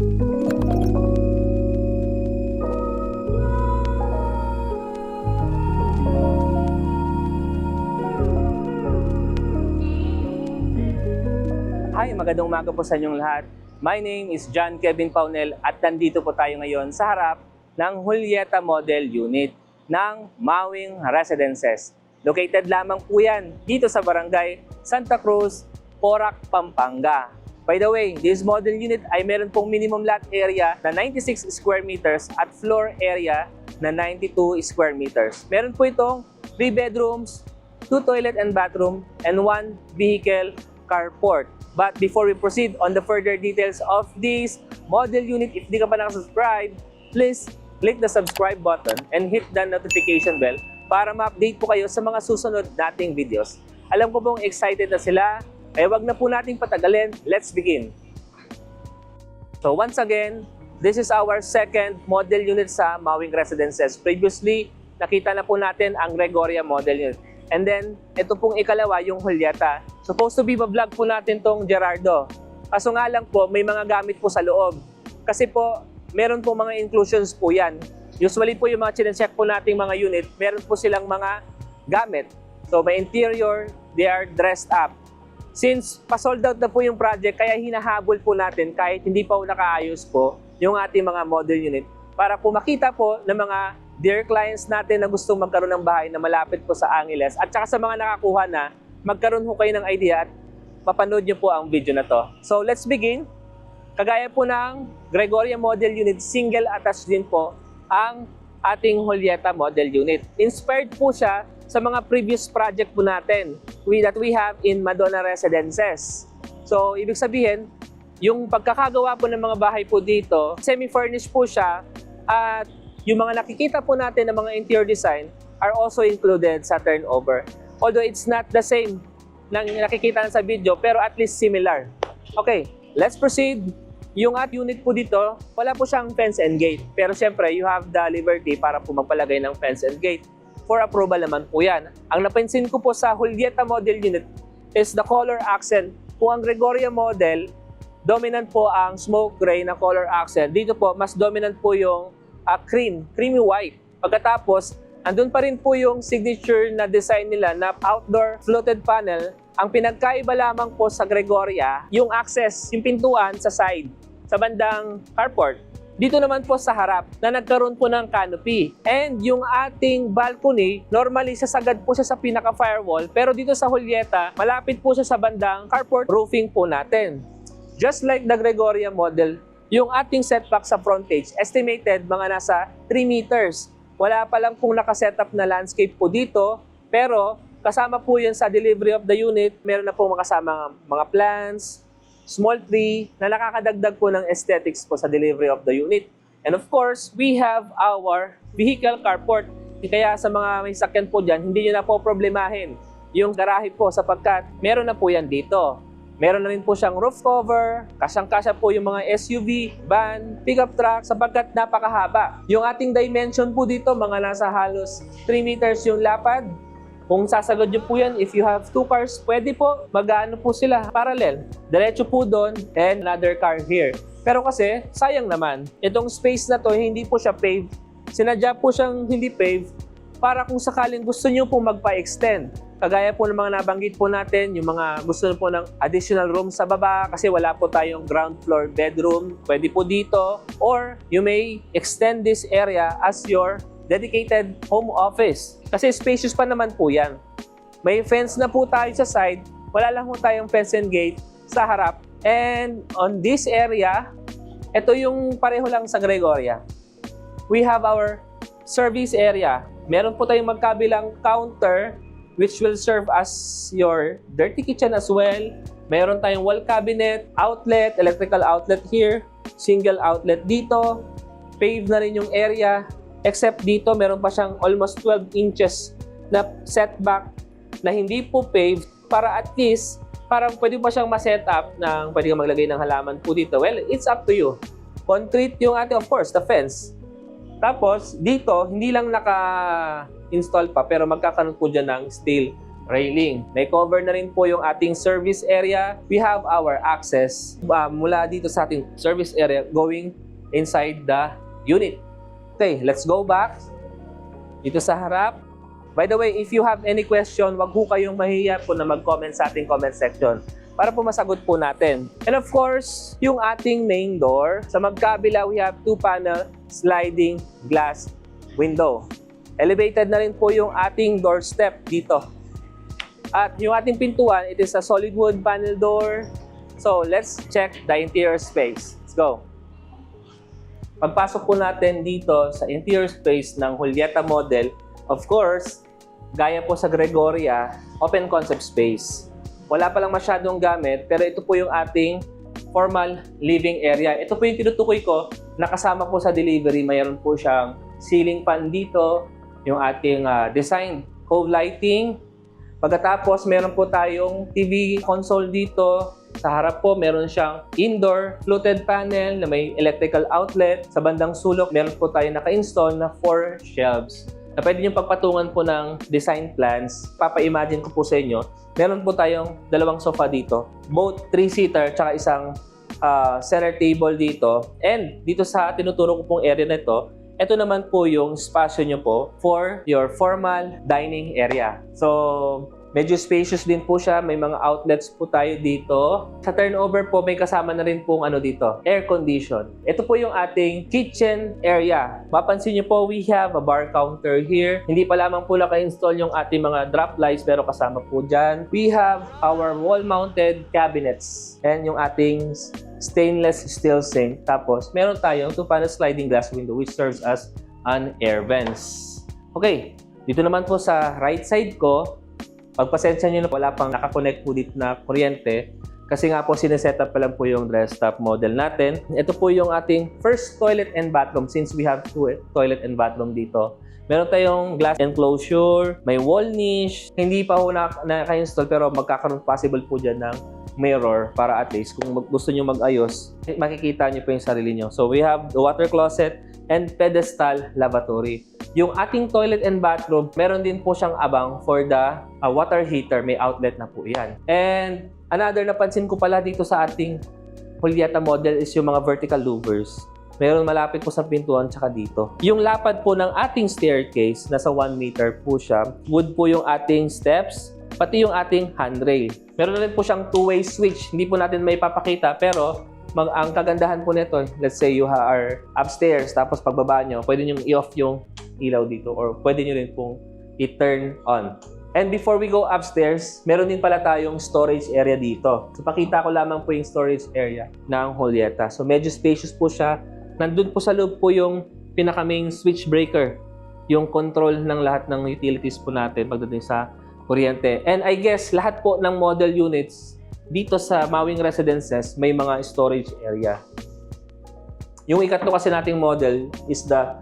Hi, magandang umaga po sa inyong lahat. My name is John Kevin Paunel at nandito po tayo ngayon sa harap ng Julieta Model Unit ng Mawing Residences. Located lamang po yan dito sa Barangay Santa Cruz, Porac, Pampanga. By the way, this model unit ay meron pong minimum lot area na 96 square meters at floor area na 92 square meters. Meron po itong 3 bedrooms, 2 toilet and bathroom, and 1 vehicle carport. But before we proceed on the further details of this model unit, if di ka pa nakasubscribe, please click the subscribe button and hit the notification bell para ma-update po kayo sa mga susunod nating videos. Alam ko pong excited na sila, kaya wag na po nating patagalin. Let's begin. So once again, this is our second model unit sa Mawing Residences. Previously, nakita na po natin ang Gregoria model unit. And then, ito pong ikalawa, yung Julieta. Supposed to be ba-vlog po natin tong Gerardo. Kaso nga lang po, may mga gamit po sa loob. Kasi po, meron po mga inclusions po yan. Usually po yung mga chinecheck po nating mga unit, meron po silang mga gamit. So, may interior, they are dressed up. Since pa-sold out na po yung project, kaya hinahabol po natin kahit hindi pa po nakaayos po yung ating mga model unit para po makita po ng mga dear clients natin na gustong magkaroon ng bahay na malapit po sa Angeles at saka sa mga nakakuha na, magkaroon po kayo ng idea at mapanood nyo po ang video na to. So let's begin. Kagaya po ng Gregoria Model Unit, single attached din po ang ating Julieta Model Unit. Inspired po siya sa mga previous project po natin that we have in Madonna Residences. So ibig sabihin, yung pagkakagawa po ng mga bahay po dito, semi-furnished po siya at yung mga nakikita po natin ng mga interior design are also included sa turnover. Although it's not the same ng nakikita sa video, pero at least similar. Okay, let's proceed. Yung unit po dito, wala po siyang fence and gate. Pero syempre, you have the liberty para po magpalagay ng fence and gate. For approval naman po yan. Ang napansin ko po sa Julieta Model Unit is the color accent. Kung ang Gregoria Model, dominant po ang smoke gray na color accent. Dito po, mas dominant po yung creamy white. Pagkatapos, andun pa rin po yung signature na design nila na outdoor fluted panel. Ang pinagkaiba lamang po sa Gregoria, yung access, yung pintuan sa side, sa bandang carport. Dito naman po sa harap na nagkaroon po ng canopy. And yung ating balcony, normally sasagad po siya sa pinaka-firewall. Pero dito sa Julieta, malapit po siya sa bandang carport roofing po natin. Just like the Gregoria model, yung ating setback sa frontage, estimated mga nasa 3 meters. Wala pa lang pong nakasetup na landscape po dito, pero kasama po yun sa delivery of the unit. Meron na po makasama mga plants, small tree, na nakakadagdag po ng aesthetics po sa delivery of the unit. And of course, we have our vehicle carport. Kaya sa mga may sakyan po dyan, hindi nyo na po problemahin yung garahe po sapagkat meron na po yan dito. Meron na rin po siyang roof cover, kasyang-kasya po yung mga SUV, van, pickup truck sapagkat napakahaba. Yung ating dimension po dito, mga nasa halos 3 meters yung lapad. Kung sasagad nyo po yan, if you have 2 cars, pwede po, mag-ano po sila, parallel. Diretso po doon and another car here. Pero kasi, sayang naman, itong space na to, hindi po siya paved. Sinadya po siyang hindi paved para kung sakaling gusto nyo po magpa-extend. Kagaya po ng mga nabanggit po natin, yung mga gusto po ng additional room sa baba kasi wala po tayong ground floor bedroom, pwede po dito. Or you may extend this area as your dedicated home office. Kasi spacious pa naman po yan. May fence na po tayo sa side, wala lang po tayong fence and gate sa harap. And on this area, ito yung pareho lang sa Gregoria. We have our service area. Meron po tayong magkabilang counter which will serve as your dirty kitchen as well. Meron tayong wall cabinet, outlet, electrical outlet here, single outlet dito. Paved na rin yung area. Except dito, meron pa siyang almost 12 inches na setback na hindi po paved para at least, parang pwede pa siyang ma-set up na pwede kang maglagay ng halaman po dito. Well, it's up to you. Concrete yung ating, of course, the fence. Tapos, dito, hindi lang naka-install pa, pero magkakaroon po dyan ng steel railing. May cover na rin po yung ating service area. We have our access mula dito sa ating service area going inside the unit. Okay, let's go back dito sa harap. By the way, if you have any question, wag po kayong mahiya po na mag-comment sa ating comment section para po masagot po natin. And of course, yung ating main door, sa magkabila, we have 2-panel sliding glass window. Elevated na rin po yung ating doorstep dito. At yung ating pintuan, it is a solid wood panel door. So, let's check the interior space. Let's go. Pagpasok po natin dito sa interior space ng Julieta model, of course, gaya po sa Gregoria, open concept space. Wala pa lang masyadong gamit, pero ito po yung ating formal living area. Ito po yung tinutukoy ko na kasama po sa delivery. Mayroon po siyang ceiling fan dito, yung ating designed cove lighting. Pagkatapos, meron po tayong TV console dito. Sa harap po, meron siyang indoor fluted panel na may electrical outlet. Sa bandang sulok, meron po tayo naka-install na 4 shelves na pwede nyo pagpatungan po ng design plans. Papa-imagine ko po sa inyo, meron po tayong 2 sofa dito. Both 3-seater tsaka isang center table dito. And dito sa tinuturo ko pong area na ito naman po yung spasyo nyo po for your formal dining area. So, medyo spacious din po siya. May mga outlets po tayo dito. Sa turnover po, may kasama na rin pong dito, air condition. Ito po yung ating kitchen area. Mapansin nyo po, we have a bar counter here. Hindi pa lamang po naka-install yung ating mga drop lights, pero kasama po dyan. We have our wall-mounted cabinets and yung ating stainless steel sink. Tapos, meron tayong 2-panel sliding glass window which serves as an air vents. Okay, dito naman po sa right side ko, pagpasensya nyo na wala pang nakakonect po dito na kuryente kasi nga po sineset up pa lang po yung dress top model natin. Ito po yung ating first toilet and bathroom since we have 2 toilet and bathroom dito. Meron tayong glass enclosure, may wall niche. Hindi pa po naka-install pero magkakaroon possible po dyan ng mirror para at least kung gusto nyo mag-ayos, makikita nyo po yung sarili nyo. So we have the water closet and pedestal lavatory. Yung ating toilet and bathroom, meron din po siyang abang for the water heater. May outlet na po yan. And another napansin ko pala dito sa ating Julieta model is yung mga vertical louvers. Meron malapit po sa pintuan tsaka dito. Yung lapad po ng ating staircase, nasa 1 meter po siya. Wood po yung ating steps, pati yung ating handrail. Meron na rin po siyang 2-way switch. Hindi po natin may papakita pero ang kagandahan po nito, let's say you are upstairs, tapos pagbaba nyo, pwede nyo i-off yung ilaw dito or pwede nyo rin pong i-turn on. And before we go upstairs, meron din pala tayong storage area dito. So pakita ko lamang po yung storage area ng Julieta. So medyo spacious po siya. Nandun po sa loob po yung pinaka-main switch breaker, yung control ng lahat ng utilities po natin pagdating sa kuryente. And I guess lahat po ng model units dito sa Mawing Residences may mga storage area. Yung ikatlo kasi nating model is the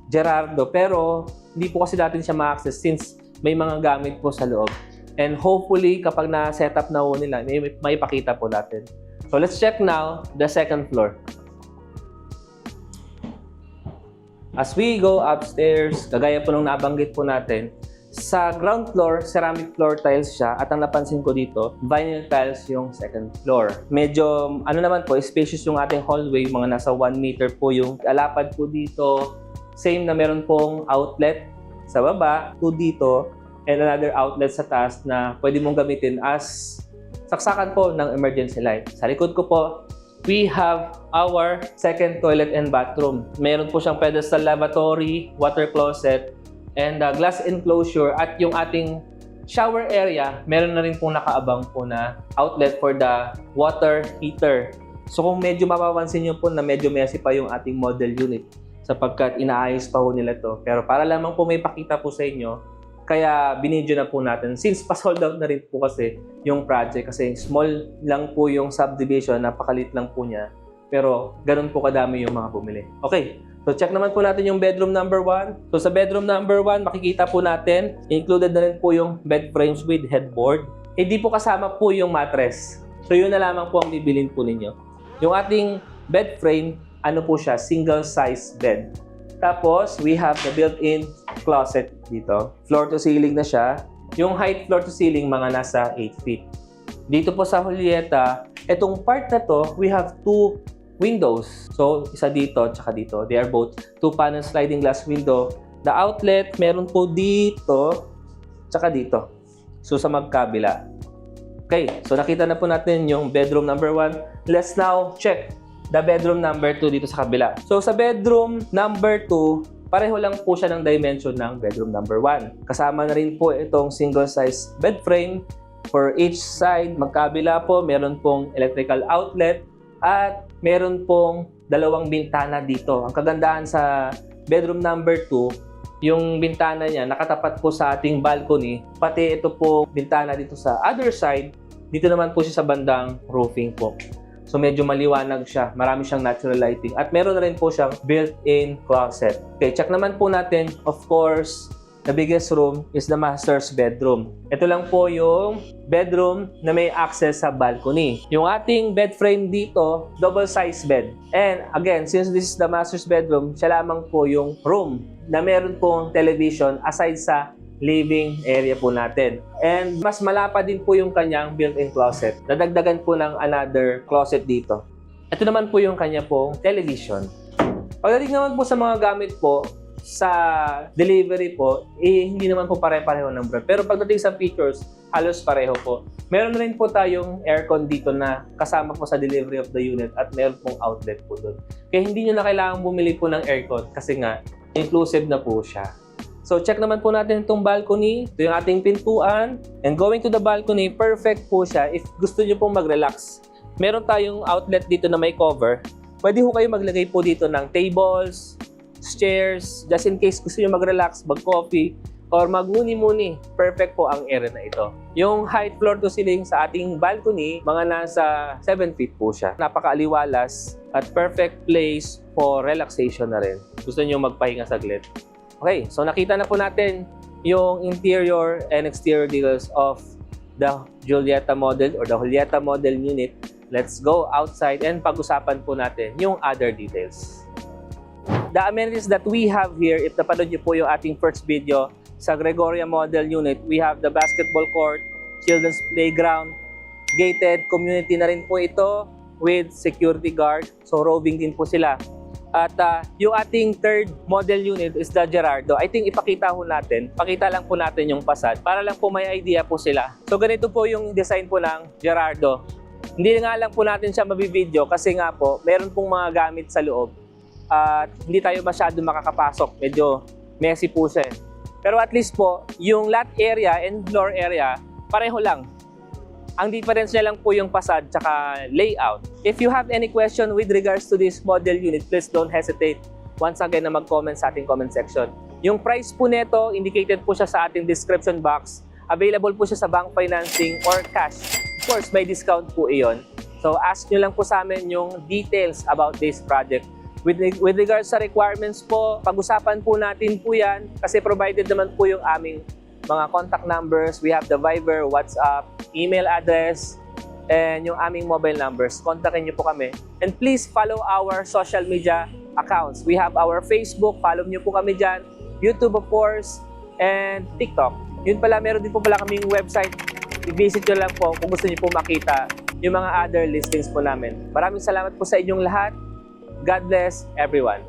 Gerardo, pero hindi po kasi natin siya ma-access since may mga gamit po sa loob. And hopefully, kapag na-set up na po nila, may ipakita po natin. So let's check now the second floor. As we go upstairs, kagaya po nung nabanggit po natin, sa ground floor, ceramic floor tiles siya at ang napansin ko dito, vinyl tiles yung second floor. Medyo, naman po, spacious yung ating hallway, mga nasa 1 meter po yung alapad po dito. Same na meron pong outlet sa baba, 2 dito, and another outlet sa taas na pwede mong gamitin as saksakan po ng emergency light. Sa likod ko po, we have our second toilet and bathroom. Meron po siyang pedestal lavatory, water closet, and glass enclosure at yung ating shower area, meron na rin pong nakaabang po na outlet for the water heater. So kung medyo mapapansin nyo po na medyo messy pa yung ating model unit sapagkat inaayos pa po nila to. Pero para lamang po may pakita po sa inyo, kaya binidyo na po natin. Since pa-sold out na rin po kasi yung project kasi small lang po yung subdivision, napakalit lang po niya. Pero ganun po kadami yung mga bumili. Okay. So, check naman po natin yung bedroom number 1. So, sa bedroom number 1, makikita po natin, included na rin po yung bed frames with headboard. Hindi po kasama po yung mattress. So, yun na lamang po ang bibilin po ninyo. Yung ating bed frame, po siya, single size bed. Tapos, we have the built-in closet dito. Floor to ceiling na siya. Yung height floor to ceiling, mga nasa 8 feet. Dito po sa Julieta, itong part na to, we have 2 windows. So, isa dito, tsaka dito. They are both 2-panel sliding glass window. The outlet, meron po dito, tsaka dito. So, sa magkabila. Okay, so nakita na po natin yung bedroom number 1. Let's now check the bedroom number 2 dito sa kabila. So, sa bedroom number 2, pareho lang po siya ng dimension ng bedroom number 1. Kasama na rin po itong single-size bed frame. For each side, magkabila po, meron pong electrical outlet at meron pong 2 bintana dito. Ang kagandahan sa bedroom number 2, yung bintana niya nakatapat po sa ating balcony, pati ito po bintana dito sa other side, dito naman po siya sa bandang roofing po. So medyo maliwanag siya, marami siyang natural lighting at meron na rin po siyang built-in closet. Okay, check naman po natin, of course, the biggest room is the master's bedroom. Ito lang po yung bedroom na may access sa balcony. Yung ating bed frame dito, double-size bed. And again, since this is the master's bedroom, siya lamang po yung room na meron pong television aside sa living area po natin. And mas malapad din po yung kanyang built-in closet. Nadagdagan po ng another closet dito. Ito naman po yung kanya pong television. Pagdating naman po sa mga gamit po, sa delivery po, hindi naman po pare-pareho ng brand. Pero pagdating sa features, halos pareho po. Meron rin po tayong aircon dito na kasama po sa delivery of the unit at meron pong outlet po doon. Kaya hindi nyo na kailangan bumili po ng aircon kasi nga, inclusive na po siya. So, check naman po natin itong balcony. Ito yung ating pintuan. And going to the balcony, perfect po siya if gusto nyo pong mag-relax. Meron tayong outlet dito na may cover. Pwede po kayo maglagay po dito ng tables, chairs, just in case gusto nyo mag-relax, mag-coffee, or mag-muni-muni. Perfect po ang area na ito. Yung height floor to ceiling sa ating balcony, mga nasa 7 feet po siya. Napakaaliwalas at perfect place for relaxation na rin. Gusto nyo magpahinga saglit. Okay, so nakita na po natin yung interior and exterior details of the Julieta model or the Julieta model unit. Let's go outside and pag-usapan po natin yung other details. The amenities that we have here, if napanood niyo po yung ating first video sa Gregoria Model Unit, we have the basketball court, children's playground, gated community na rin po ito with security guard. So roving din po sila. At yung ating third model unit is the Gerardo. I think ipakita po natin, pakita lang po natin yung facade para lang po may idea po sila. So ganito po yung design po ng Gerardo. Hindi nga lang po natin siya mabibideo kasi nga po, meron pong mga gamit sa loob. At hindi tayo masyado makakapasok. Medyo messy po siya. Pero at least po, yung lot area and floor area, pareho lang. Ang difference niya lang po yung facade tsaka layout. If you have any question with regards to this model unit, please don't hesitate once again na mag-comment sa ating comment section. Yung price po nito, indicated po siya sa ating description box. Available po siya sa bank financing or cash. Of course, may discount po iyon. So ask nyo lang po sa amin yung details about this project. With regards sa requirements po, pag-usapan po natin po yan kasi provided naman po yung aming mga contact numbers. We have the Viber, WhatsApp, email address, and yung aming mobile numbers. Kontakin nyo po kami. And please follow our social media accounts. We have our Facebook, follow nyo po kami dyan, YouTube of course, and TikTok. Yun pala, meron din po pala kaming website. I-visit nyo lang po kung gusto nyo po makita yung mga other listings po namin. Maraming salamat po sa inyong lahat. God bless everyone.